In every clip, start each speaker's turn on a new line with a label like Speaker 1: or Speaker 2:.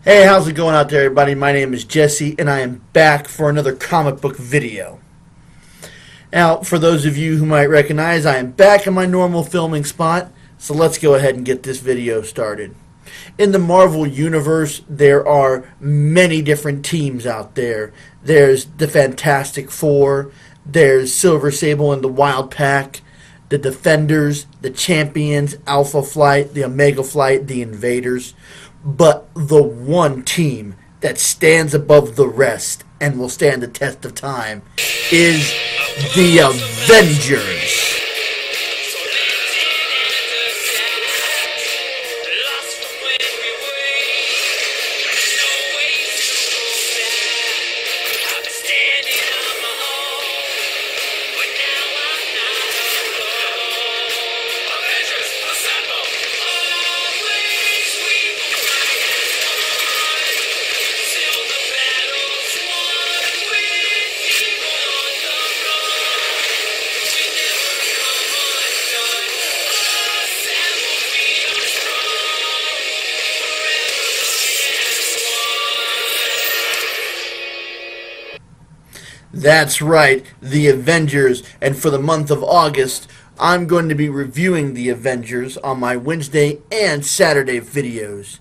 Speaker 1: Hey, how's it going out there, everybody? My name is Jesse, and I am back for another comic book video. Now, for those of you who might recognize, I am back in my normal filming spot, so let's go ahead and get this video started. In the Marvel Universe, there are many different teams out there. There's the Fantastic Four, there's Silver Sable and the Wild Pack, the Defenders, the Champions, Alpha Flight, the Omega Flight, the Invaders. But the one team that stands above the rest and will stand the test of time is the Avengers. That's right, the Avengers, and for the month of August, I'm going to be reviewing the Avengers on my Wednesday and Saturday videos.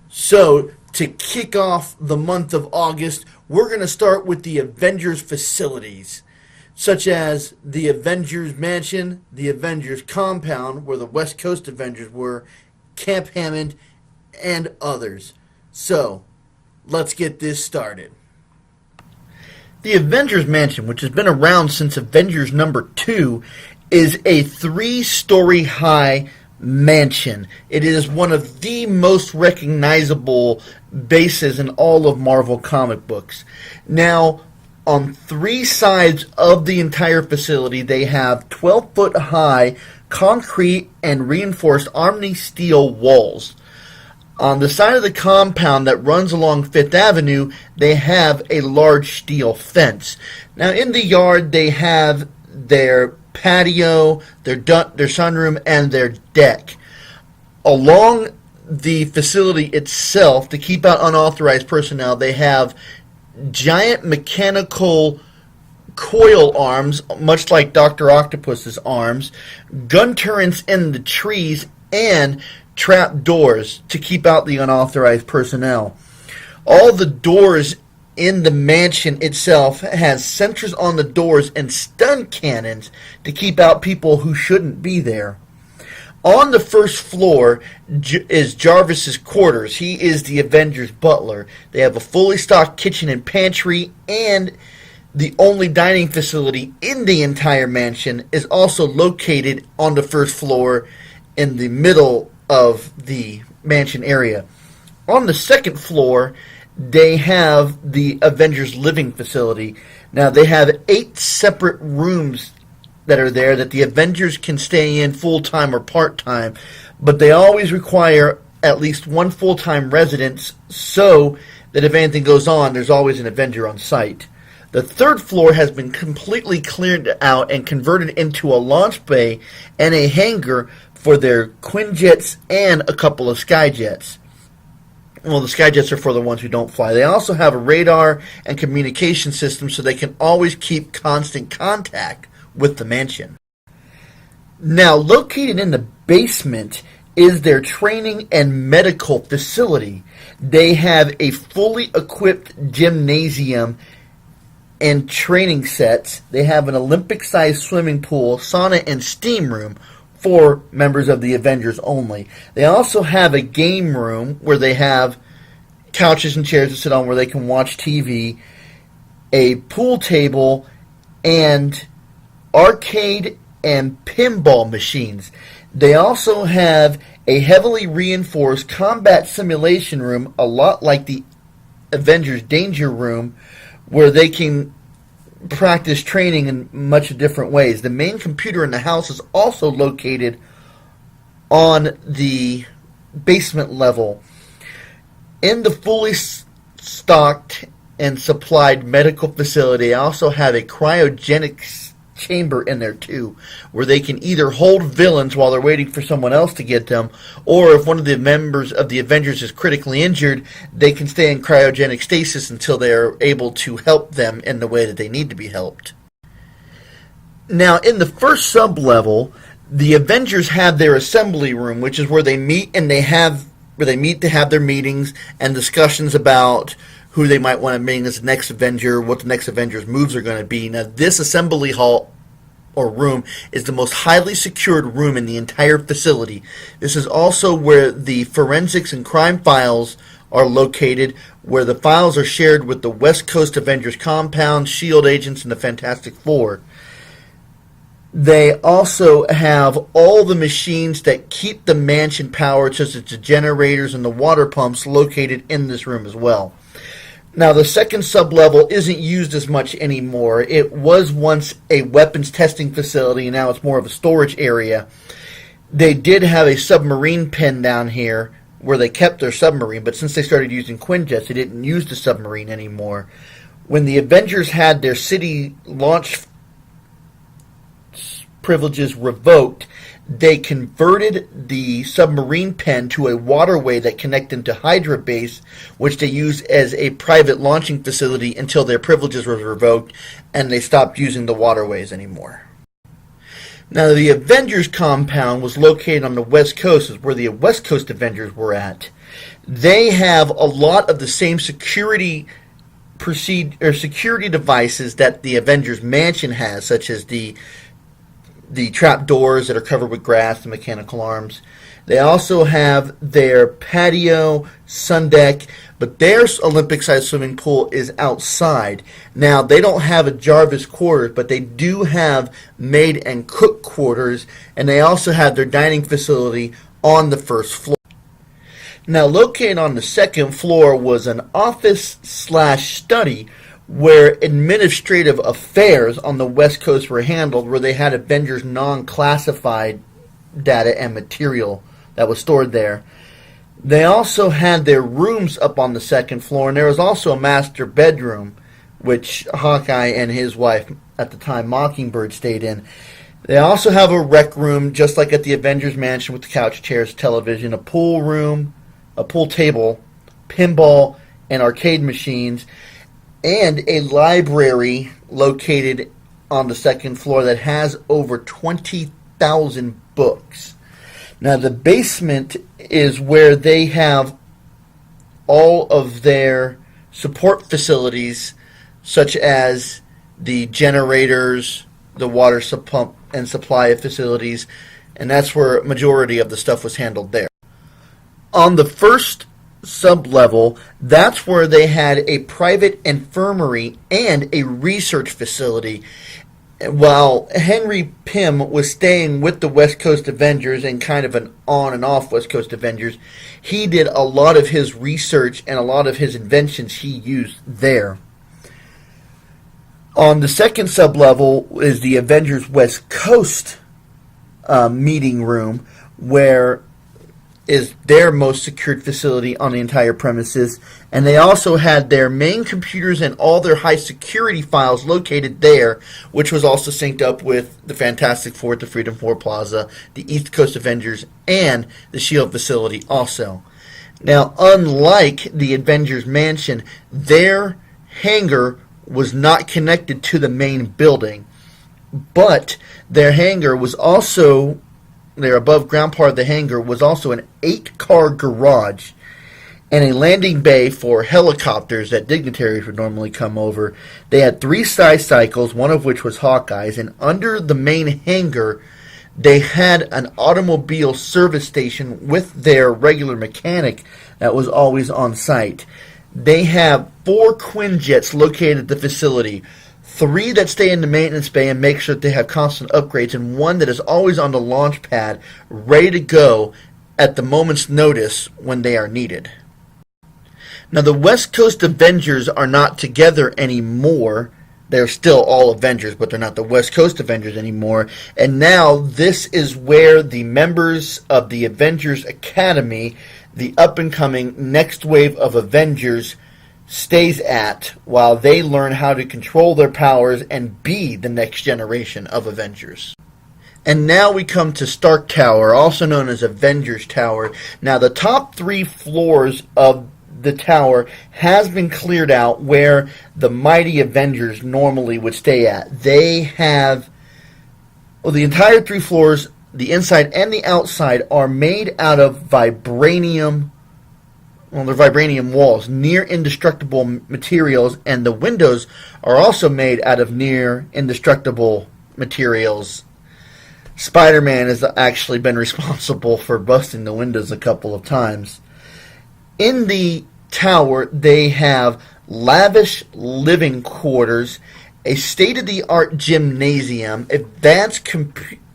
Speaker 1: So, to kick off the month of August, we're going to start with the Avengers facilities, such as the Avengers Mansion, the Avengers Compound, where the West Coast Avengers were, Camp Hammond, and others. So, let's get this started. The Avengers Mansion, which has been around since Avengers number 2, is a 3-story high mansion. It is one of the most recognizable bases in all of Marvel comic books. Now, on 3 sides of the entire facility, they have 12-foot high concrete and reinforced Omni steel walls. On the side of the compound that runs along Fifth Avenue, they have a large steel fence. Now, in the yard, they have their patio, their sunroom, and their deck. Along the facility itself, to keep out unauthorized personnel, they have giant mechanical coil arms, much like Dr. Octopus's arms, gun turrets in the trees, and trap doors to keep out the unauthorized personnel. All the doors in the mansion itself has sensors on the doors and stun cannons to keep out people who shouldn't be there. On the first floor is Jarvis's quarters. He is the Avengers butler. They have a fully stocked kitchen and pantry, and the only dining facility in the entire mansion is also located on the first floor in the middle of the mansion area. On the second floor, they have the Avengers living facility. Now, they have 8 separate rooms that are there that the Avengers can stay in full-time or part-time, but they always require at least one full-time residence so that if anything goes on, there's always an Avenger on site. The third floor has been completely cleared out and converted into a launch bay and a hangar for their Quinjets and a couple of Skyjets. Well, the Skyjets are for the ones who don't fly. They also have a radar and communication system so they can always keep constant contact with the mansion. Now, located in the basement is their training and medical facility. They have a fully equipped gymnasium and training sets. They have an Olympic-sized swimming pool, sauna, and steam room for members of the Avengers only. They also have a game room where they have couches and chairs to sit on where they can watch TV, a pool table, and arcade and pinball machines. They also have a heavily reinforced combat simulation room, a lot like the Avengers Danger Room, where they can practice training in much different ways. The main computer in the house is also located on the basement level. In the fully stocked and supplied medical facility, I also have a cryogenics chamber in there too, where they can either hold villains while they're waiting for someone else to get them, or if one of the members of the Avengers is critically injured, they can stay in cryogenic stasis until they are able to help them in the way that they need to be helped. Now, in the first sub-level, the Avengers have their assembly room, which is where they meet and to have their meetings and discussions about who they might want to bring as the next Avenger, what the next Avenger's moves are going to be. Now, this assembly hall or room is the most highly secured room in the entire facility. This is also where the forensics and crime files are located, where the files are shared with the West Coast Avengers compound, SHIELD agents, and the Fantastic Four. They also have all the machines that keep the mansion powered, such as the generators and the water pumps, located in this room as well. Now, the second sub-level isn't used as much anymore. It was once a weapons testing facility, and now it's more of a storage area. They did have a submarine pen down here where they kept their submarine, but since they started using Quinjets, they didn't use the submarine anymore. When the Avengers had their city launch privileges revoked, they converted the submarine pen to a waterway that connected to Hydra Base, which they used as a private launching facility until their privileges were revoked, and they stopped using the waterways anymore. Now, the Avengers compound was located on the West Coast, is where the West Coast Avengers were at. They have a lot of the same security devices that the Avengers Mansion has, such as the trap doors that are covered with grass, the mechanical arms. They also have their patio, sun deck, but their Olympic-sized swimming pool is outside. Now, they don't have a Jarvis quarters, but they do have maid and cook quarters, and they also have their dining facility on the first floor. Now, located on the second floor was an office/study where administrative affairs on the West Coast were handled, where they had Avengers non-classified data and material that was stored there. They also had their rooms up on the second floor, and there was also a master bedroom, which Hawkeye and his wife, at the time Mockingbird, stayed in. They also have a rec room, just like at the Avengers Mansion, with the couch, chairs, television, a pool room, a pool table, pinball, and arcade machines, and a library located on the second floor that has over 20,000 books. Now, the basement is where they have all of their support facilities, such as the generators, the water pump and supply facilities, and that's where a majority of the stuff was handled there. On the first sub-level, that's where they had a private infirmary and a research facility. While Henry Pym was staying with the West Coast Avengers and kind of an on and off West Coast Avengers, he did a lot of his research and a lot of his inventions he used there. On the second sub-level is the Avengers West Coast meeting room, where is their most secured facility on the entire premises, and they also had their main computers and all their high security files located there, which was also synced up with the Fantastic Four at the Freedom 4 Plaza, the East Coast Avengers, and the SHIELD facility also. Now, unlike the Avengers Mansion, their hangar was not connected to the main building, but their hangar was also, their above ground part of the hangar was also an 8-car garage and a landing bay for helicopters that dignitaries would normally come over. They had 3 size cycles, one of which was Hawkeye's, and under the main hangar they had an automobile service station with their regular mechanic that was always on site. They have 4 Quinjets located at the facility, 3 that stay in the maintenance bay and make sure that they have constant upgrades, and 1 that is always on the launch pad, ready to go at the moment's notice when they are needed. Now, the West Coast Avengers are not together anymore. They're still all Avengers, but they're not the West Coast Avengers anymore. And now this is where the members of the Avengers Academy, the up-and-coming next wave of Avengers, stays at while they learn how to control their powers and be the next generation of Avengers. And now we come to Stark Tower, also known as Avengers Tower. Now, the top 3 floors of the tower has been cleared out where the mighty Avengers normally would stay at. They have, well, the entire 3 floors, the inside and the outside, are made out of vibranium. Well, they're vibranium walls, near indestructible materials, and the windows are also made out of near indestructible materials. Spider-Man has actually been responsible for busting the windows a couple of times. In the tower, they have lavish living quarters, a state-of-the-art gymnasium, advanced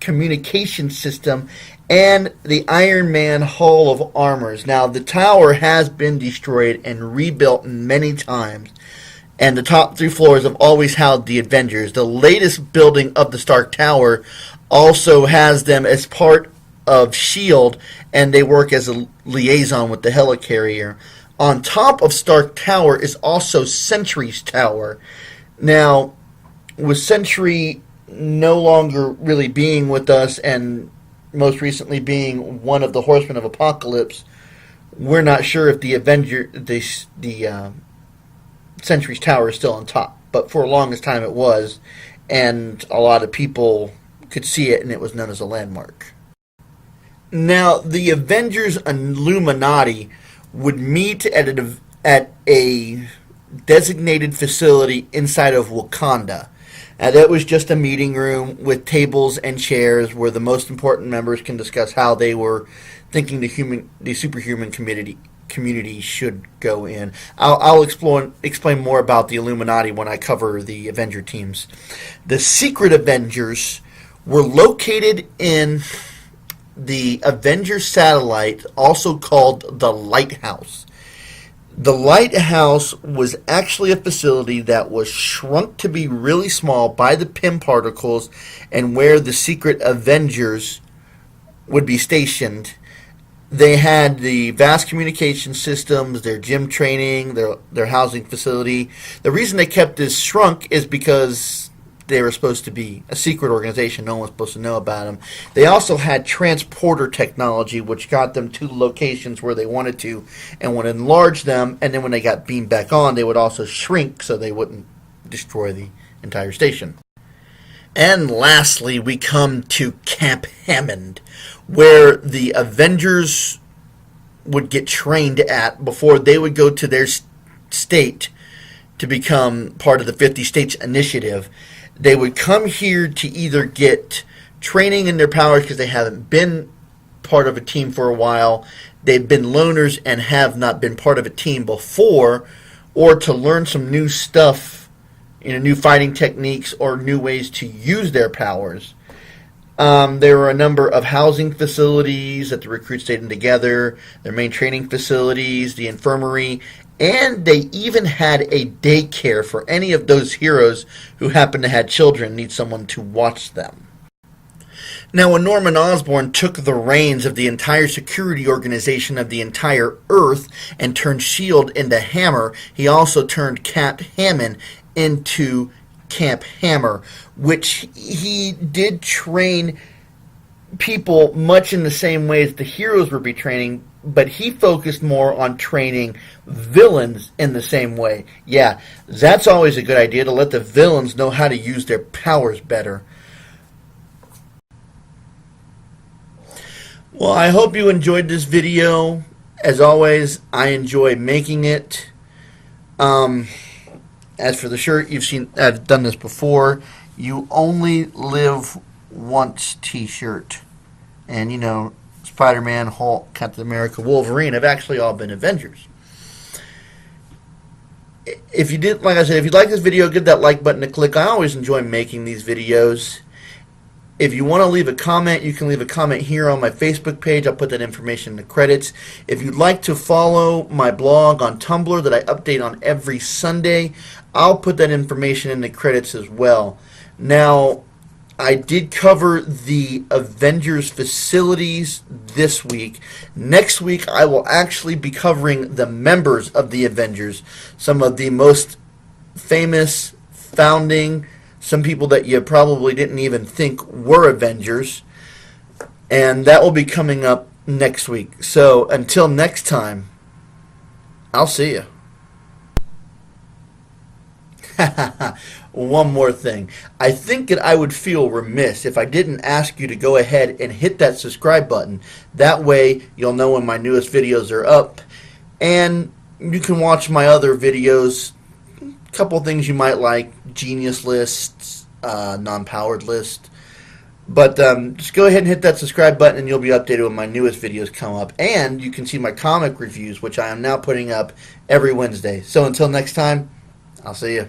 Speaker 1: communication system, and the Iron Man Hall of Armors. Now, the tower has been destroyed and rebuilt many times, and the top 3 floors have always housed the Avengers. The latest building of the Stark Tower also has them as part of S.H.I.E.L.D., and they work as a liaison with the helicarrier. On top of Stark Tower is also Sentry's Tower. Now, with Sentry no longer really being with us, and most recently being one of the Horsemen of Apocalypse, we're not sure if the Sentry's Tower is still on top. But for the longest time it was, and a lot of people could see it, and it was known as a landmark. Now, the Avengers Illuminati would meet at a designated facility inside of Wakanda. That was just a meeting room with tables and chairs where the most important members can discuss how they were thinking the superhuman community should go in. I'll explain more about the Illuminati when I cover the Avenger teams. The Secret Avengers were located in the Avengers satellite, also called the Lighthouse. The Lighthouse was actually a facility that was shrunk to be really small by the Pym particles, and where the Secret Avengers would be stationed. They had the vast communication systems, their gym training, their housing facility. The reason they kept this shrunk is because they were supposed to be a secret organization. No one was supposed to know about them. They also had transporter technology, which got them to locations where they wanted to and would enlarge them. And then when they got beamed back on, they would also shrink so they wouldn't destroy the entire station. And lastly, we come to Camp Hammond, where the Avengers would get trained at before they would go to their state to become part of the 50 States Initiative. They would come here to either get training in their powers because they haven't been part of a team for a while, they've been loners and have not been part of a team before, or to learn some new stuff, new fighting techniques or new ways to use their powers. There were a number of housing facilities that the recruits stayed in together, their main training facilities, the infirmary, and they even had a daycare for any of those heroes who happen to have children and need someone to watch them. Now, when Norman Osborn took the reins of the entire security organization of the entire Earth and turned S.H.I.E.L.D. into Hammer, he also turned Camp Hammond into Camp Hammer, which he did train people much in the same way as the heroes would be training, but he focused more on training villains in the same way. Yeah, that's always a good idea, to let the villains know how to use their powers better. Well, I hope you enjoyed this video. As always, I enjoy making it. As for the shirt, I've done this before. You only live once t-shirt. And Spider-Man, Hulk, Captain America, Wolverine have actually all been Avengers. If you did, like I said, if you like this video, give that like button a click. I always enjoy making these videos. If you want to leave a comment, you can leave a comment here on my Facebook page. I'll put that information in the credits. If you'd like to follow my blog on Tumblr that I update on every Sunday, I'll put that information in the credits as well. Now, I did cover the Avengers facilities this week. Next week, I will actually be covering the members of the Avengers, some of the most famous founding, some people that you probably didn't even think were Avengers, and that will be coming up next week. So until next time, I'll see you. One more thing. I think that I would feel remiss if I didn't ask you to go ahead and hit that subscribe button. That way you'll know when my newest videos are up, and you can watch my other videos. A couple things you might like: genius lists, non-powered list. But just go ahead and hit that subscribe button and you'll be updated when my newest videos come up. And you can see my comic reviews, which I am now putting up every Wednesday. So until next time, I'll see you.